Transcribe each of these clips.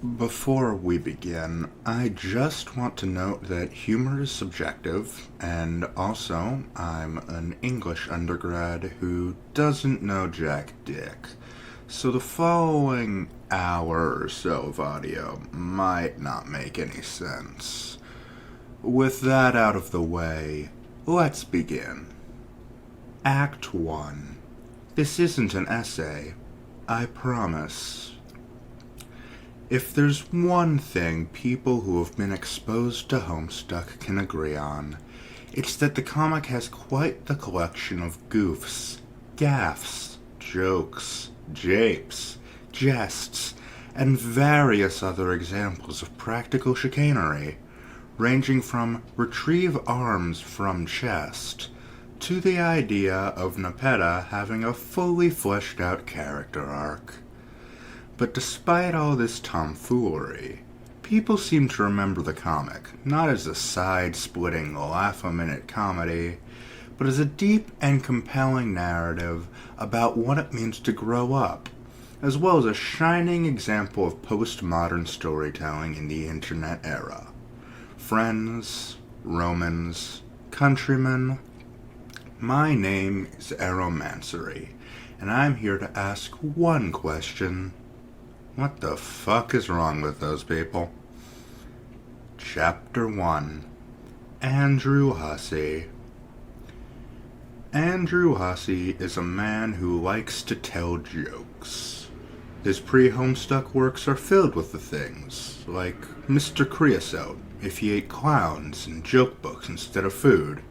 Before we begin, I just want to note that humor is subjective, and also, I'm an English undergrad who doesn't know jack dick. So the following hour or so of audio might not make any sense. With that out of the way, let's begin. Act 1. This isn't an essay, I promise. If there's one thing people who have been exposed to Homestuck can agree on, it's that the comic has quite the collection of goofs, gaffes, jokes, japes, jests, and various other examples of practical chicanery, ranging from retrieve arms from chest to the idea of Nepeta having a fully fleshed out character arc. But despite all this tomfoolery, people seem to remember the comic not as a side-splitting laugh-a-minute comedy, but as a deep and compelling narrative about what it means to grow up, as well as a shining example of postmodern storytelling in the internet era. Friends, Romans, countrymen, my name is Aromancery, and I'm here to ask one question. What the fuck is wrong with those people? Chapter 1. Andrew Hussey. Andrew Hussey is a man who likes to tell jokes. His pre-Homestuck works are filled with the things, like Mr. Creosote, if he ate clowns and joke books instead of food.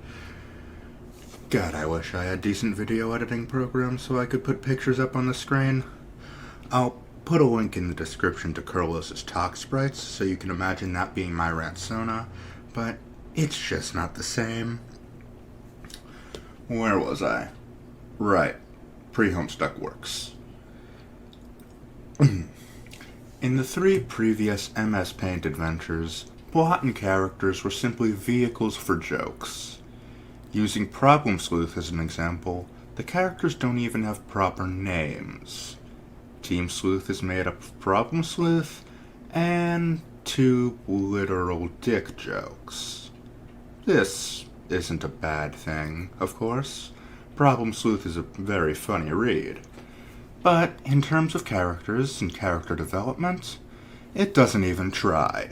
God, I wish I had decent video editing programs so I could put pictures up on the screen. I'll put a link in the description to Curlos's talk sprites so you can imagine that being my Ransona, but it's just not the same. Where was I? Right, pre-Homestuck works. In the 3 previous MS Paint adventures, plot and characters were simply vehicles for jokes. Using Problem Sleuth as an example, the characters don't even have proper names. Team Sleuth is made up of Problem Sleuth and 2 literal dick jokes. This isn't a bad thing, of course. Problem Sleuth is a very funny read. But in terms of characters and character development, it doesn't even try.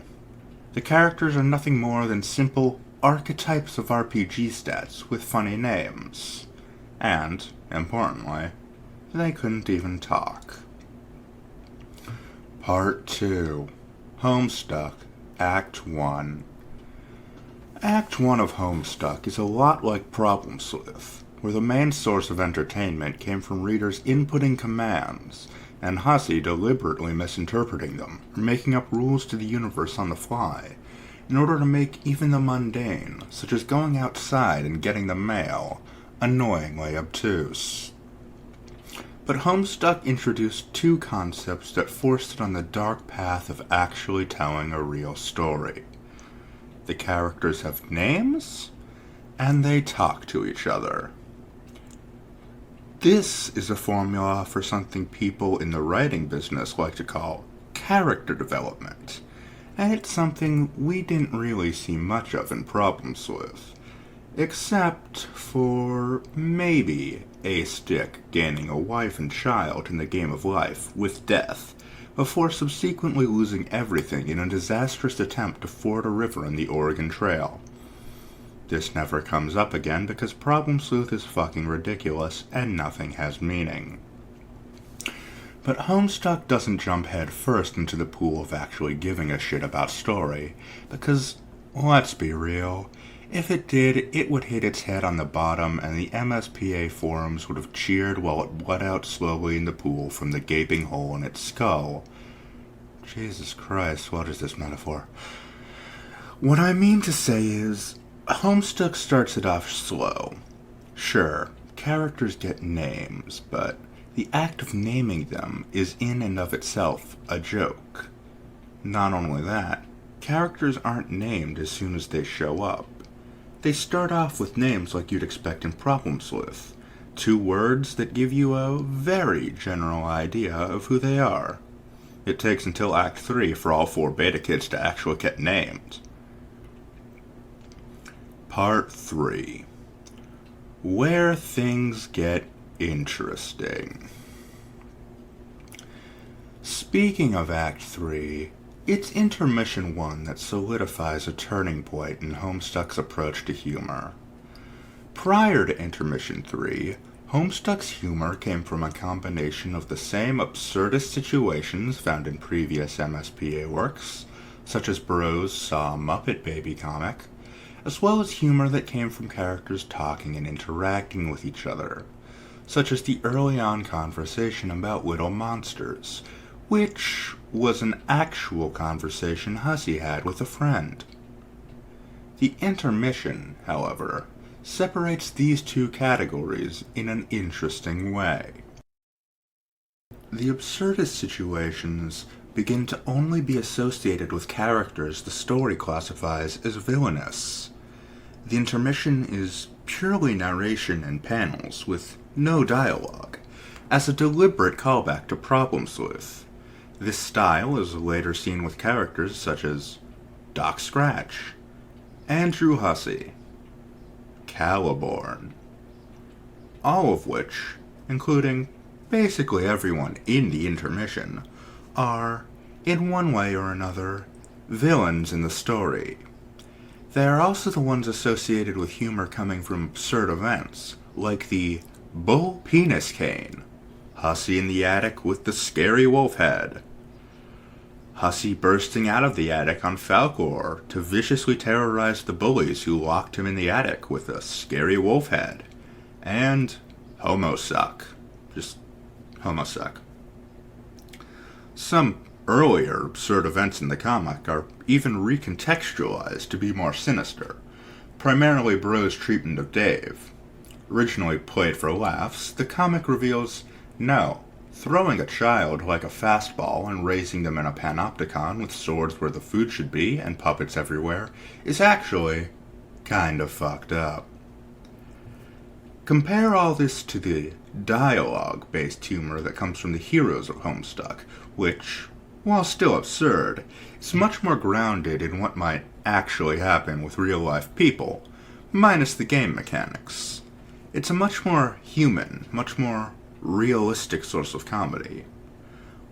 The characters are nothing more than simple archetypes of RPG stats with funny names. And, importantly, they couldn't even talk. Part 2. Homestuck, Act 1. Act 1 of Homestuck is a lot like Problem Sleuth, where the main source of entertainment came from readers inputting commands, and Hussey deliberately misinterpreting them, or making up rules to the universe on the fly, in order to make even the mundane, such as going outside and getting the mail, annoyingly obtuse. But Homestuck introduced 2 concepts that forced it on the dark path of actually telling a real story. The characters have names, and they talk to each other. This is a formula for something people in the writing business like to call character development, and it's something we didn't really see much of in Problem Sleuth, except for maybe Ace Dick gaining a wife and child in the game of life with death, before subsequently losing everything in a disastrous attempt to ford a river in the Oregon Trail. This never comes up again because Problem Sleuth is fucking ridiculous and nothing has meaning. But Homestuck doesn't jump head first into the pool of actually giving a shit about story, because, let's be real, if it did, it would hit its head on the bottom and the MSPA forums would have cheered while it bled out slowly in the pool from the gaping hole in its skull. Jesus Christ, what is this metaphor? What I mean to say is, Homestuck starts it off slow. Sure, characters get names, but the act of naming them is in and of itself a joke. Not only that, characters aren't named as soon as they show up. They start off with names like you'd expect in Problem Sleuth, 2 words that give you a very general idea of who they are. It takes until Act 3 for all 4 beta kids to actually get named. Part 3. Where things get interesting. Speaking of Act 3, it's Intermission 1 that solidifies a turning point in Homestuck's approach to humor. Prior to Intermission 3, Homestuck's humor came from a combination of the same absurdist situations found in previous MSPA works, such as Burroughs' Saw Muppet Baby comic, as well as humor that came from characters talking and interacting with each other, such as the early on conversation about little monsters, which was an actual conversation Hussey had with a friend. The intermission, however, separates these two categories in an interesting way. The absurdist situations begin to only be associated with characters the story classifies as villainous. The intermission is purely narration and panels with no dialogue, as a deliberate callback to Problem Sleuth. This style is later seen with characters such as Doc Scratch, Andrew Hussey, Caliborn, all of which, including basically everyone in the intermission, are, in one way or another, villains in the story. They are also the ones associated with humor coming from absurd events, like the Bull Penis Cane, Hussey in the attic with the scary wolf head, Hussey bursting out of the attic on Falcor to viciously terrorize the bullies who locked him in the attic with a scary wolf head, and Homosuck. Just Homosuck. Some earlier absurd events in the comic are even recontextualized to be more sinister, primarily Bro's treatment of Dave. Originally played for laughs, the comic reveals, no, throwing a child like a fastball and raising them in a panopticon with swords where the food should be and puppets everywhere is actually kind of fucked up. Compare all this to the dialogue-based humor that comes from the heroes of Homestuck, which, while still absurd, is much more grounded in what might actually happen with real-life people, minus the game mechanics. It's a much more human, much more realistic source of comedy.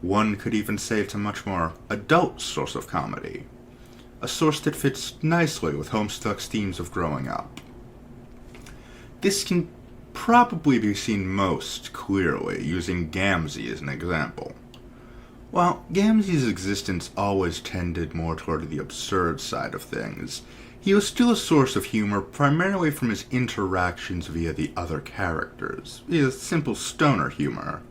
One could even say it's a much more adult source of comedy, a source that fits nicely with Homestuck's themes of growing up. This can probably be seen most clearly using Gamzee as an example. While Gamzee's existence always tended more toward the absurd side of things, he was still a source of humor primarily from his interactions via the other characters, via simple stoner humor.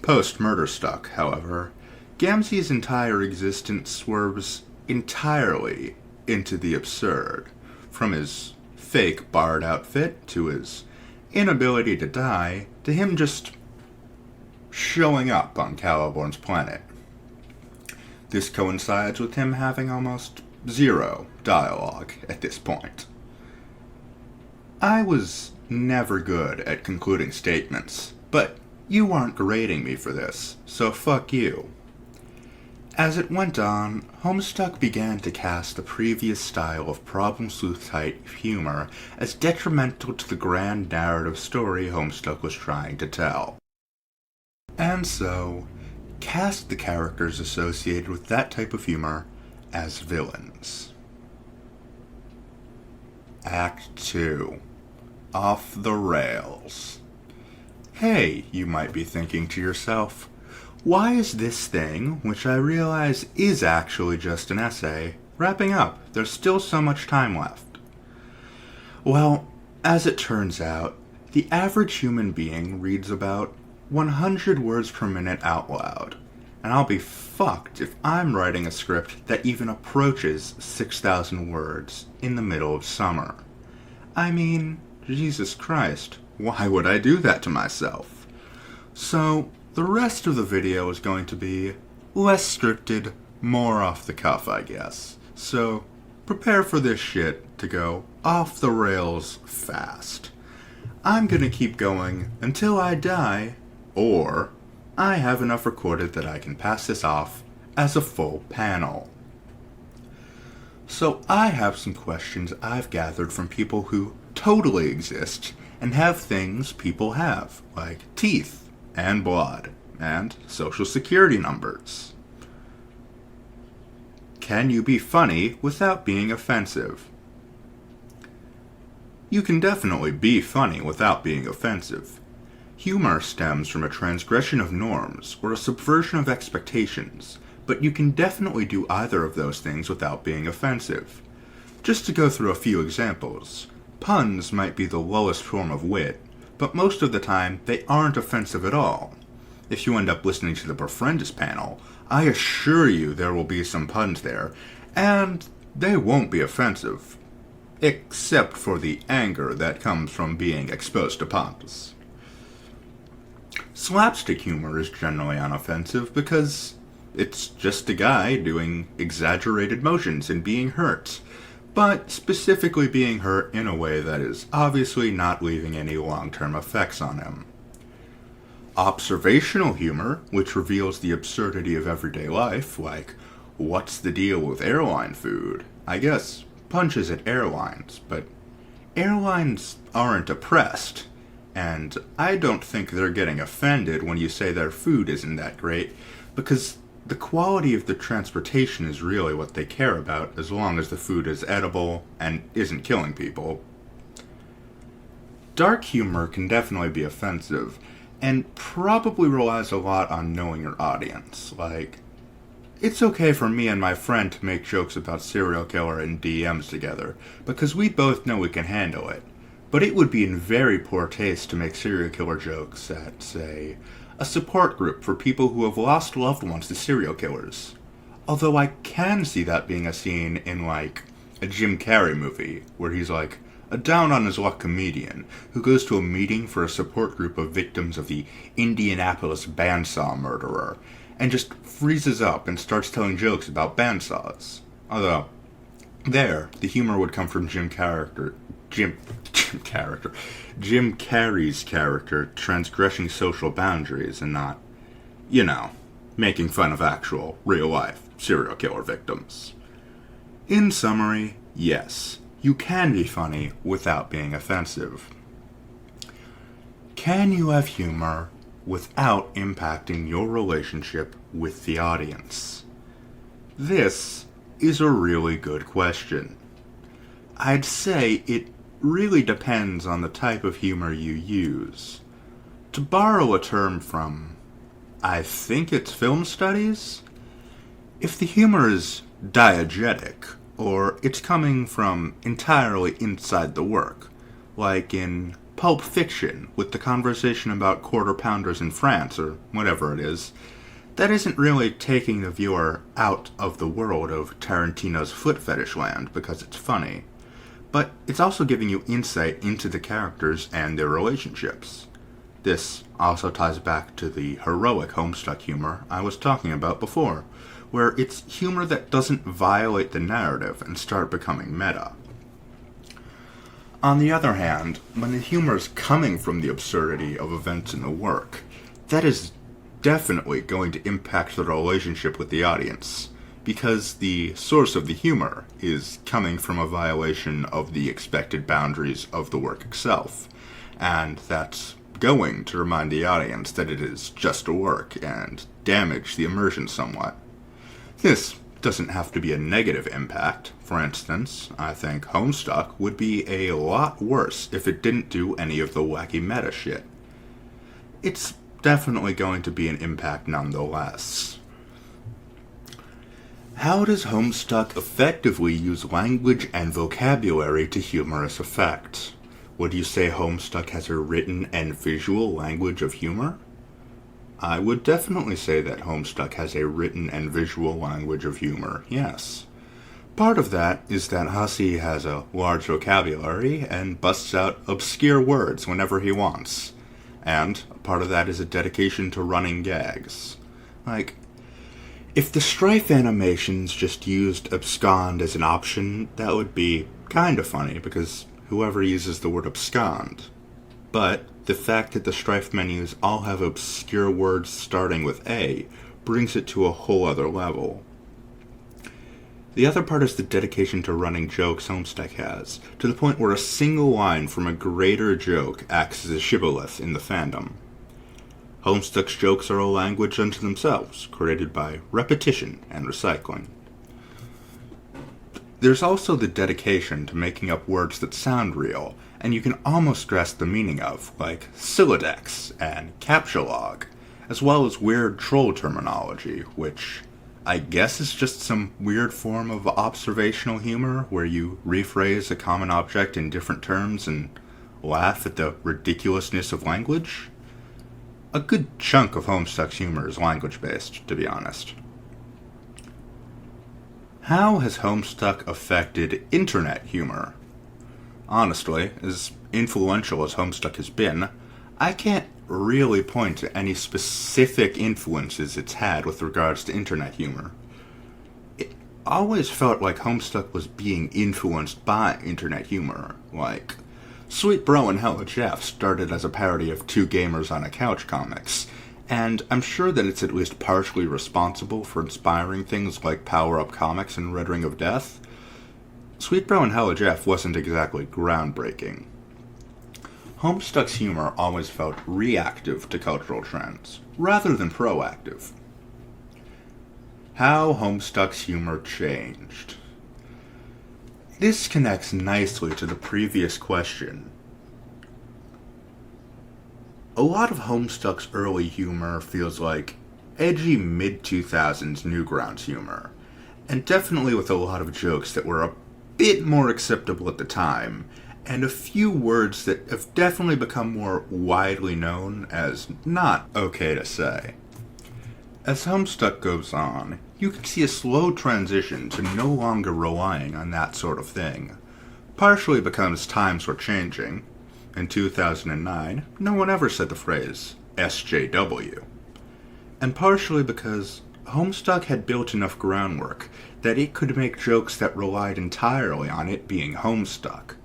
Post-Murderstuck, however, Gamzee's entire existence swerves entirely into the absurd, from his fake bard outfit to his inability to die to him just showing up on Caliborn's planet. This coincides with him having almost zero dialogue at this point. I was never good at concluding statements, but you aren't grading me for this, so fuck you. As it went on, Homestuck began to cast the previous style of Problem Sleuth-type humor as detrimental to the grand narrative story Homestuck was trying to tell. And so, cast the characters associated with that type of humor as villains. Act 2. Off the Rails. Hey, you might be thinking to yourself, why is this thing, which I realize is actually just an essay, wrapping up? There's still so much time left. Well, as it turns out, the average human being reads about 100 words per minute out loud, and I'll be fucked if I'm writing a script that even approaches 6,000 words in the middle of summer. I mean, Jesus Christ, why would I do that to myself? So, the rest of the video is going to be less scripted, more off the cuff, I guess. So, prepare for this shit to go off the rails fast. I'm gonna keep going until I die, or I have enough recorded that I can pass this off as a full panel. So I have some questions I've gathered from people who totally exist and have things people have, like teeth and blood and social security numbers. Can you be funny without being offensive? You can definitely be funny without being offensive. Humor stems from a transgression of norms or a subversion of expectations, but you can definitely do either of those things without being offensive. Just to go through a few examples, puns might be the lowest form of wit, but most of the time they aren't offensive at all. If you end up listening to the Befriendus panel, I assure you there will be some puns there, and they won't be offensive. Except for the anger that comes from being exposed to puns. Slapstick humor is generally unoffensive because it's just a guy doing exaggerated motions and being hurt, but specifically being hurt in a way that is obviously not leaving any long-term effects on him. Observational humor, which reveals the absurdity of everyday life, like, what's the deal with airline food? I guess punches at airlines, but airlines aren't oppressed, and I don't think they're getting offended when you say their food isn't that great, because the quality of the transportation is really what they care about, as long as the food is edible and isn't killing people. Dark humor can definitely be offensive, and probably relies a lot on knowing your audience, like, it's okay for me and my friend to make jokes about serial killer and DMs together, because we both know we can handle it. But it would be in very poor taste to make serial killer jokes at, say, a support group for people who have lost loved ones to serial killers. Although I can see that being a scene in, like, a Jim Carrey movie, where he's like a down-on-his-luck comedian who goes to a meeting for a support group of victims of the Indianapolis bandsaw murderer, and just freezes up and starts telling jokes about bandsaws. Although, there, the humor would come from Jim Carrey's character transgressing social boundaries and not, making fun of actual, real-life serial killer victims. In summary, yes, you can be funny without being offensive. Can you have humor without impacting your relationship with the audience? This is a really good question. I'd say it really depends on the type of humor you use. To borrow a term from, I think it's film studies, if the humor is diegetic, or it's coming from entirely inside the work, like in Pulp Fiction, with the conversation about quarter pounders in France, or whatever it is, that isn't really taking the viewer out of the world of Tarantino's foot fetish land because it's funny, but it's also giving you insight into the characters and their relationships. This also ties back to the heroic Homestuck humor I was talking about before, where it's humor that doesn't violate the narrative and start becoming meta. On the other hand, when the humor is coming from the absurdity of events in the work, that is definitely going to impact the relationship with the audience, because the source of the humor is coming from a violation of the expected boundaries of the work itself, and that's going to remind the audience that it is just a work and damage the immersion somewhat. This doesn't have to be a negative impact. For instance, I think Homestuck would be a lot worse if it didn't do any of the wacky meta shit. It's definitely going to be an impact nonetheless. How does Homestuck effectively use language and vocabulary to humorous effect? Would you say Homestuck has a written and visual language of humor? I would definitely say that Homestuck has a written and visual language of humor, yes. Part of that is that Hussey has a large vocabulary and busts out obscure words whenever he wants. And part of that is a dedication to running gags. Like, if the Strife animations just used abscond as an option, that would be kinda funny, because whoever uses the word abscond. But The fact that the Strife menus all have obscure words starting with A brings it to a whole other level. The other part is the dedication to running jokes Homestuck has, to the point where a single line from a greater joke acts as a shibboleth in the fandom. Homestuck's jokes are a language unto themselves, created by repetition and recycling. There's also the dedication to making up words that sound real, and you can almost grasp the meaning of, like Sylladex and Captchalog, as well as weird troll terminology, which I guess is just some weird form of observational humor where you rephrase a common object in different terms and laugh at the ridiculousness of language. A good chunk of Homestuck's humor is language-based, to be honest. How has Homestuck affected internet humor? Honestly, as influential as Homestuck has been, I can't really point to any specific influences it's had with regards to internet humor. It always felt like Homestuck was being influenced by internet humor, like Sweet Bro and Hella Jeff started as a parody of Two Gamers on a Couch comics, and I'm sure that it's at least partially responsible for inspiring things like Power Up Comics and Red Ring of Death. Sweet Bro and Hella Jeff wasn't exactly groundbreaking. Homestuck's humor always felt reactive to cultural trends, rather than proactive. How Homestuck's humor changed. This connects nicely to the previous question. A lot of Homestuck's early humor feels like edgy mid-2000s Newgrounds humor, and definitely with a lot of jokes that were a bit more acceptable at the time, and a few words that have definitely become more widely known as not okay to say. As Homestuck goes on, you can see a slow transition to no longer relying on that sort of thing, partially because times were changing. In 2009, no one ever said the phrase SJW, and partially because Homestuck had built enough groundwork that it could make jokes that relied entirely on it being Homestuck,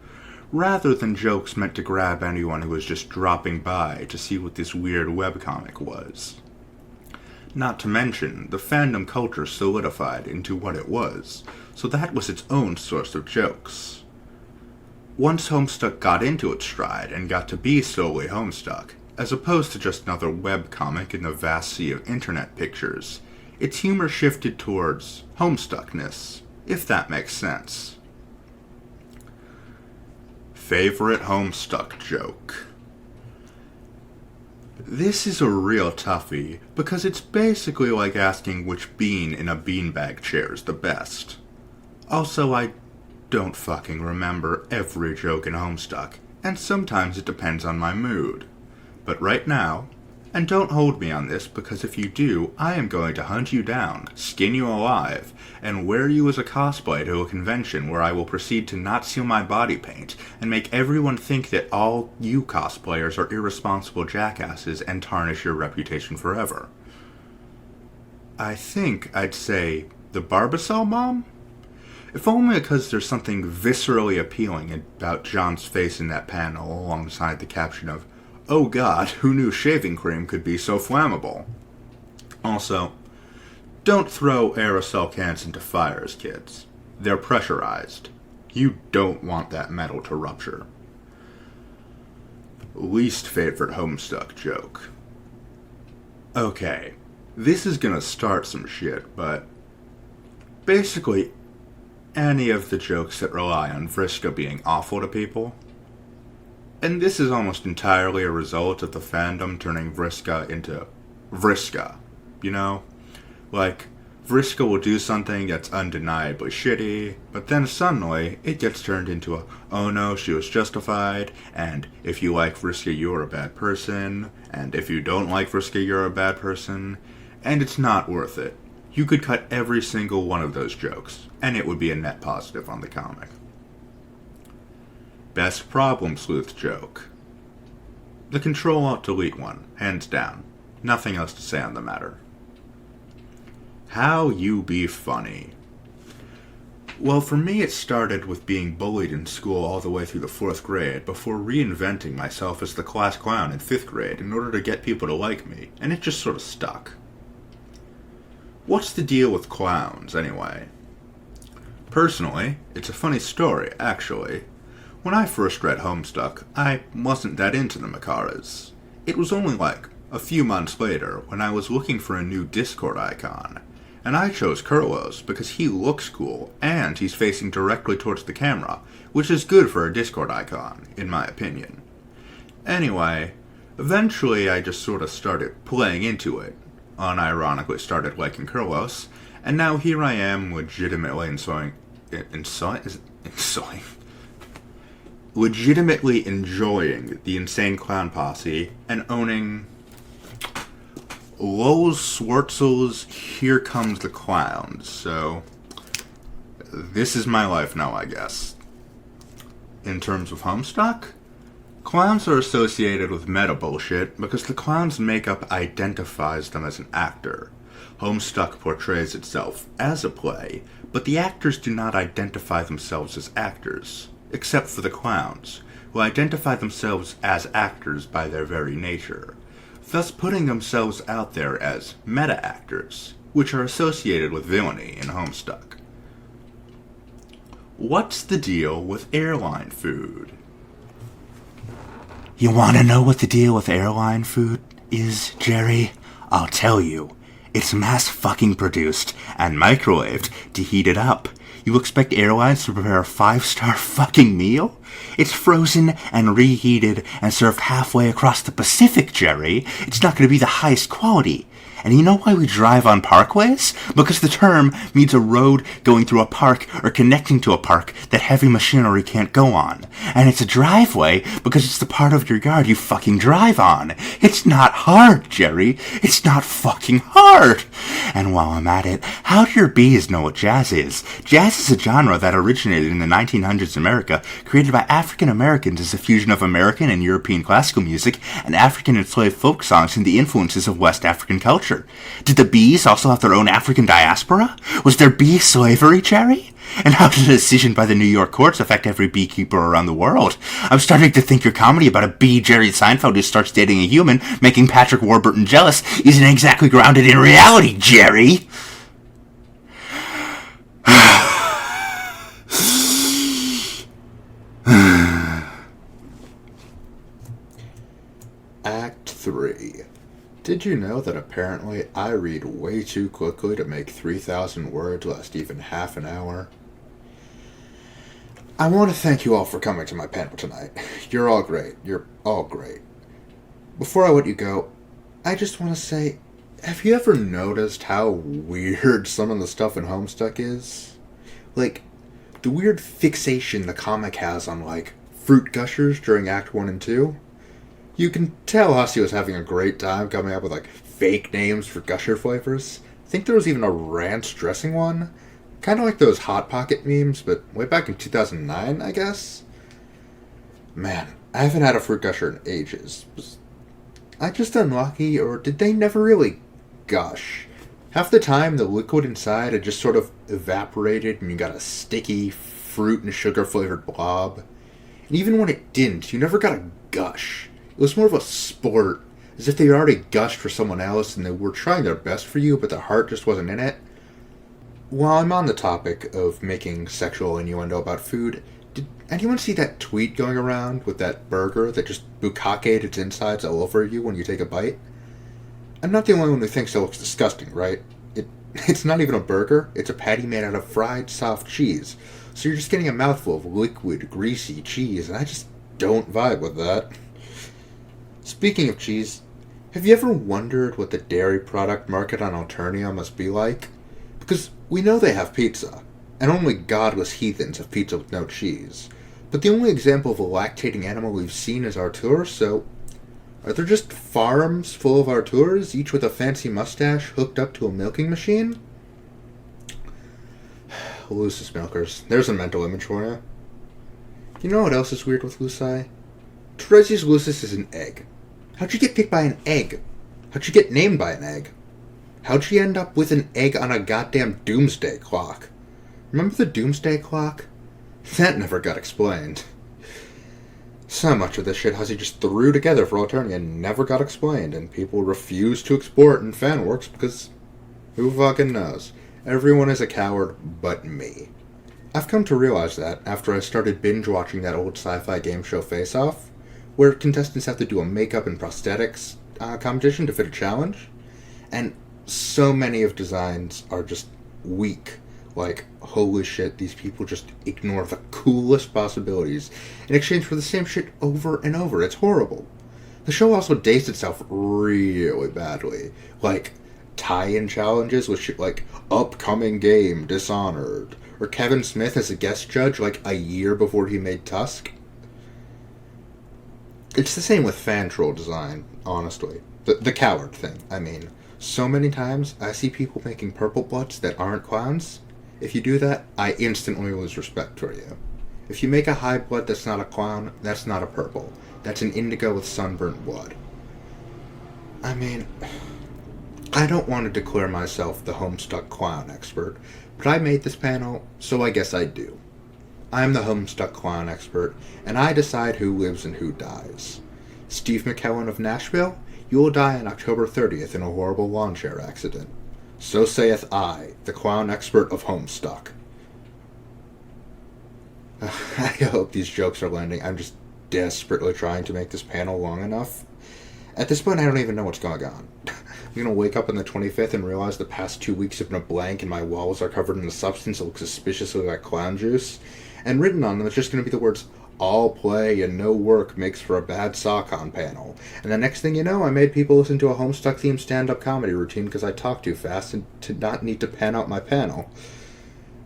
rather than jokes meant to grab anyone who was just dropping by to see what this weird webcomic was. Not to mention, the fandom culture solidified into what it was, so that was its own source of jokes. Once Homestuck got into its stride and got to be solely Homestuck, as opposed to just another webcomic in the vast sea of internet pictures, its humor shifted towards Homestuckness, if that makes sense. Favorite Homestuck joke. This is a real toughie, because it's basically like asking which bean in a beanbag chair is the best. Also, I don't fucking remember every joke in Homestuck, and sometimes it depends on my mood. But right now, and don't hold me on this, because if you do, I am going to hunt you down, skin you alive, and wear you as a cosplay to a convention where I will proceed to not seal my body paint, and make everyone think that all you cosplayers are irresponsible jackasses and tarnish your reputation forever. I think I'd say the Barbasol Mom? If only because there's something viscerally appealing about John's face in that panel alongside the caption of, "Oh God, who knew shaving cream could be so flammable?" Also, don't throw aerosol cans into fires, kids. They're pressurized. You don't want that metal to rupture. Least favorite Homestuck joke. Okay, this is gonna start some shit, but basically any of the jokes that rely on Vriska being awful to people. And this is almost entirely a result of the fandom turning Vriska into Vriska, you know? Like, Vriska will do something that's undeniably shitty, but then suddenly it gets turned into a, oh no, she was justified, and if you like Vriska, you're a bad person, and if you don't like Vriska, you're a bad person, and it's not worth it. You could cut every single one of those jokes, and it would be a net positive on the comic. Best problem sleuth joke. The Control-Alt-Delete one, hands down. Nothing else to say on the matter. How you be funny. Well, for me, it started with being bullied in school all the way through the 4th grade before reinventing myself as the class clown in 5th grade in order to get people to like me, and it just sort of stuck. What's the deal with clowns, anyway? Personally, it's a funny story, actually. When I first read Homestuck, I wasn't that into the Makaras. It was only like a few months later when I was looking for a new Discord icon, and I chose Kurlos because he looks cool and he's facing directly towards the camera, which is good for a Discord icon, in my opinion. Anyway, eventually I just sort of started playing into it, unironically started liking Kurlos, and now here I am legitimately legitimately enjoying the Insane Clown Posse and owning Lowell Swartzel's Here Comes the Clowns, so this is my life now, I guess. In terms of Homestuck, clowns are associated with meta bullshit because the clown's makeup identifies them as an actor. Homestuck portrays itself as a play, but the actors do not identify themselves as actors, except for the clowns, who identify themselves as actors by their very nature, thus putting themselves out there as meta-actors, which are associated with villainy in Homestuck. What's the deal with airline food? You want to know what the deal with airline food is, Jerry? I'll tell you. It's mass fucking produced and microwaved to heat it up. You expect airlines to prepare a 5-star fucking meal? It's frozen and reheated and served halfway across the Pacific, Jerry. It's not going to be the highest quality. And you know why we drive on parkways? Because the term means a road going through a park or connecting to a park that heavy machinery can't go on. And it's a driveway because it's the part of your yard you fucking drive on. It's not hard, Jerry. It's not fucking hard. And while I'm at it, how do your bees know what jazz is? Jazz is a genre that originated in the 1900s in America, created by African Americans as a fusion of American and European classical music and African enslaved folk songs and the influences of West African culture. Did the bees also have their own African diaspora? Was there bee slavery, Jerry? And how did a decision by the New York courts affect every beekeeper around the world? I'm starting to think your comedy about a bee Jerry Seinfeld who starts dating a human, making Patrick Warburton jealous, isn't exactly grounded in reality, Jerry. Act 3. Did you know that apparently I read way too quickly to make 3,000 words last even half an hour? I want to thank you all for coming to my panel tonight. You're all great. You're all great. Before I let you go, I just want to say, have you ever noticed how weird some of the stuff in Homestuck is? Like, the weird fixation the comic has on, like, fruit gushers during Act 1 and 2? You can tell Hussey was having a great time coming up with, like, fake names for gusher flavors. I think there was even a ranch dressing one. Kind of like those Hot Pocket memes, but way back in 2009, I guess? Man, I haven't had a fruit gusher in ages. Was I just unlucky, or did they never really gush? Half the time, the liquid inside had just sort of evaporated and you got a sticky fruit and sugar-flavored blob. And even when it didn't, you never got a gush. It was more of a sport, as if they already gushed for someone else and they were trying their best for you, but their heart just wasn't in it. While I'm on the topic of making sexual innuendo about food, did anyone see that tweet going around with that burger that just bukkakeed its insides all over you when you take a bite? I'm not the only one who thinks it looks disgusting, right? It's not even a burger, it's a patty made out of fried soft cheese. So you're just getting a mouthful of liquid, greasy cheese, and I just don't vibe with that. Speaking of cheese, have you ever wondered what the dairy product market on Alternia must be like? Because we know they have pizza, and only godless heathens have pizza with no cheese. But the only example of a lactating animal we've seen is Artur, so are there just farms full of Arturs, each with a fancy mustache hooked up to a milking machine? Lucis milkers. There's a mental image for you. You know what else is weird with Luci? Teresius lucis is an egg. How'd you get picked by an egg? How'd you get named by an egg? How'd you end up with an egg on a goddamn doomsday clock? Remember the Doomsday Clock? That never got explained. So much of this shit Hussey just threw together for all eternity and never got explained, and people refuse to export in fanworks because who fucking knows? Everyone is a coward but me. I've come to realize that after I started binge-watching that old sci-fi game show Face Off, where contestants have to do a makeup and prosthetics competition to fit a challenge, and so many of designs are just weak. Like, holy shit, these people just ignore the coolest possibilities in exchange for the same shit over and over. It's horrible. The show also dates itself really badly. Like, tie-in challenges with shit like upcoming game Dishonored, or Kevin Smith as a guest judge like a year before he made Tusk. It's the same with fan troll design, honestly. The coward thing, I mean. So many times I see people making purple bloods that aren't clowns. If you do that, I instantly lose respect for you. If you make a high blood that's not a clown, that's not a purple. That's an indigo with sunburnt blood. I mean, I don't want to declare myself the Homestuck clown expert, but I made this panel, so I guess I do. I'm the Homestuck clown expert, and I decide who lives and who dies. Steve McKellen of Nashville, you will die on October 30th in a horrible lawn chair accident. So saith I, the clown expert of Homestuck. I hope these jokes are landing. I'm just desperately trying to make this panel long enough. At this point, I don't even know what's going on. I'm going to wake up on the 25th and realize the past 2 weeks have been a blank and my walls are covered in a substance that looks suspiciously like clown juice. And written on them is just going to be the words, all play and no work makes for a bad SAHcon panel. And the next thing you know, I made people listen to a Homestuck-themed stand-up comedy routine because I talk too fast and to not need to pan out my panel.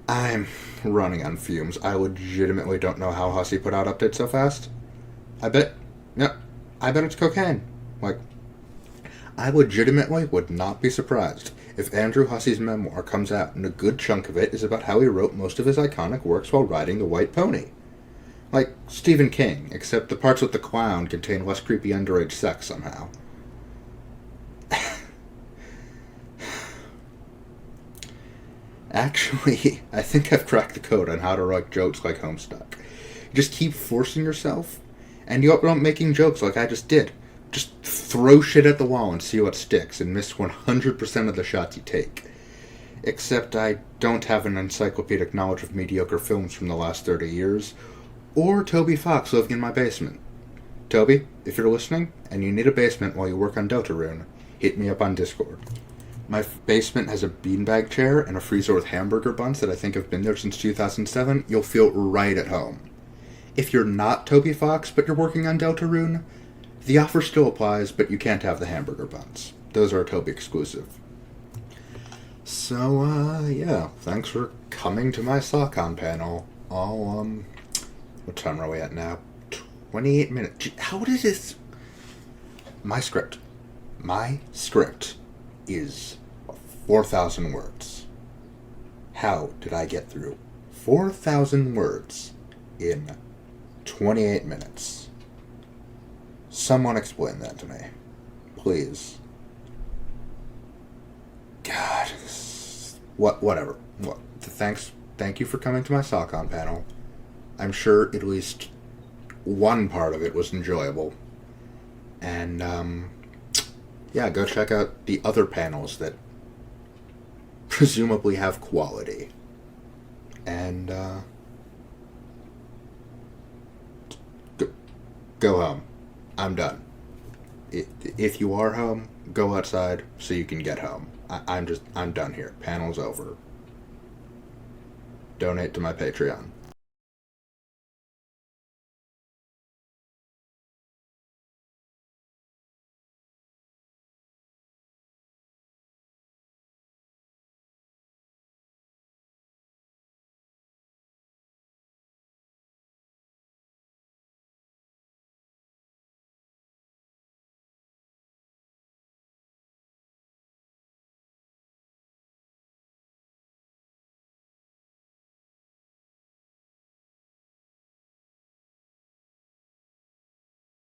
I'm running on fumes. I legitimately don't know how Hussey put out updates so fast. I bet it's cocaine. Like, I legitimately would not be surprised if Andrew Hussey's memoir comes out and a good chunk of it is about how he wrote most of his iconic works while riding the white pony. Like Stephen King, except the parts with the clown contain less creepy underage sex somehow. Actually, I think I've cracked the code on how to write jokes like Homestuck. You just keep forcing yourself, and you end up making jokes like I just did. Just throw shit at the wall and see what sticks, and miss 100% of the shots you take. Except I don't have an encyclopedic knowledge of mediocre films from the last 30 years, or Toby Fox living in my basement. Toby, if you're listening, and you need a basement while you work on Deltarune, hit me up on Discord. My basement has a beanbag chair and a freezer with hamburger buns that I think have been there since 2007. You'll feel right at home. If you're not Toby Fox, but you're working on Deltarune, the offer still applies, but you can't have the hamburger buns. Those are a Toby exclusive. So, yeah, thanks for coming to my SAHcon panel. What time are we at now? 28 minutes. How did this... My script is 4,000 words. How did I get through 4,000 words in 28 minutes? Someone explain that to me. Please. God. Whatever. Thank you for coming to my SAHcon panel. I'm sure at least one part of it was enjoyable. And, yeah, go check out the other panels that presumably have quality. And, go home. I'm done. If you are home, go outside so you can get home. I'm done here. Panel's over. Donate to my Patreon.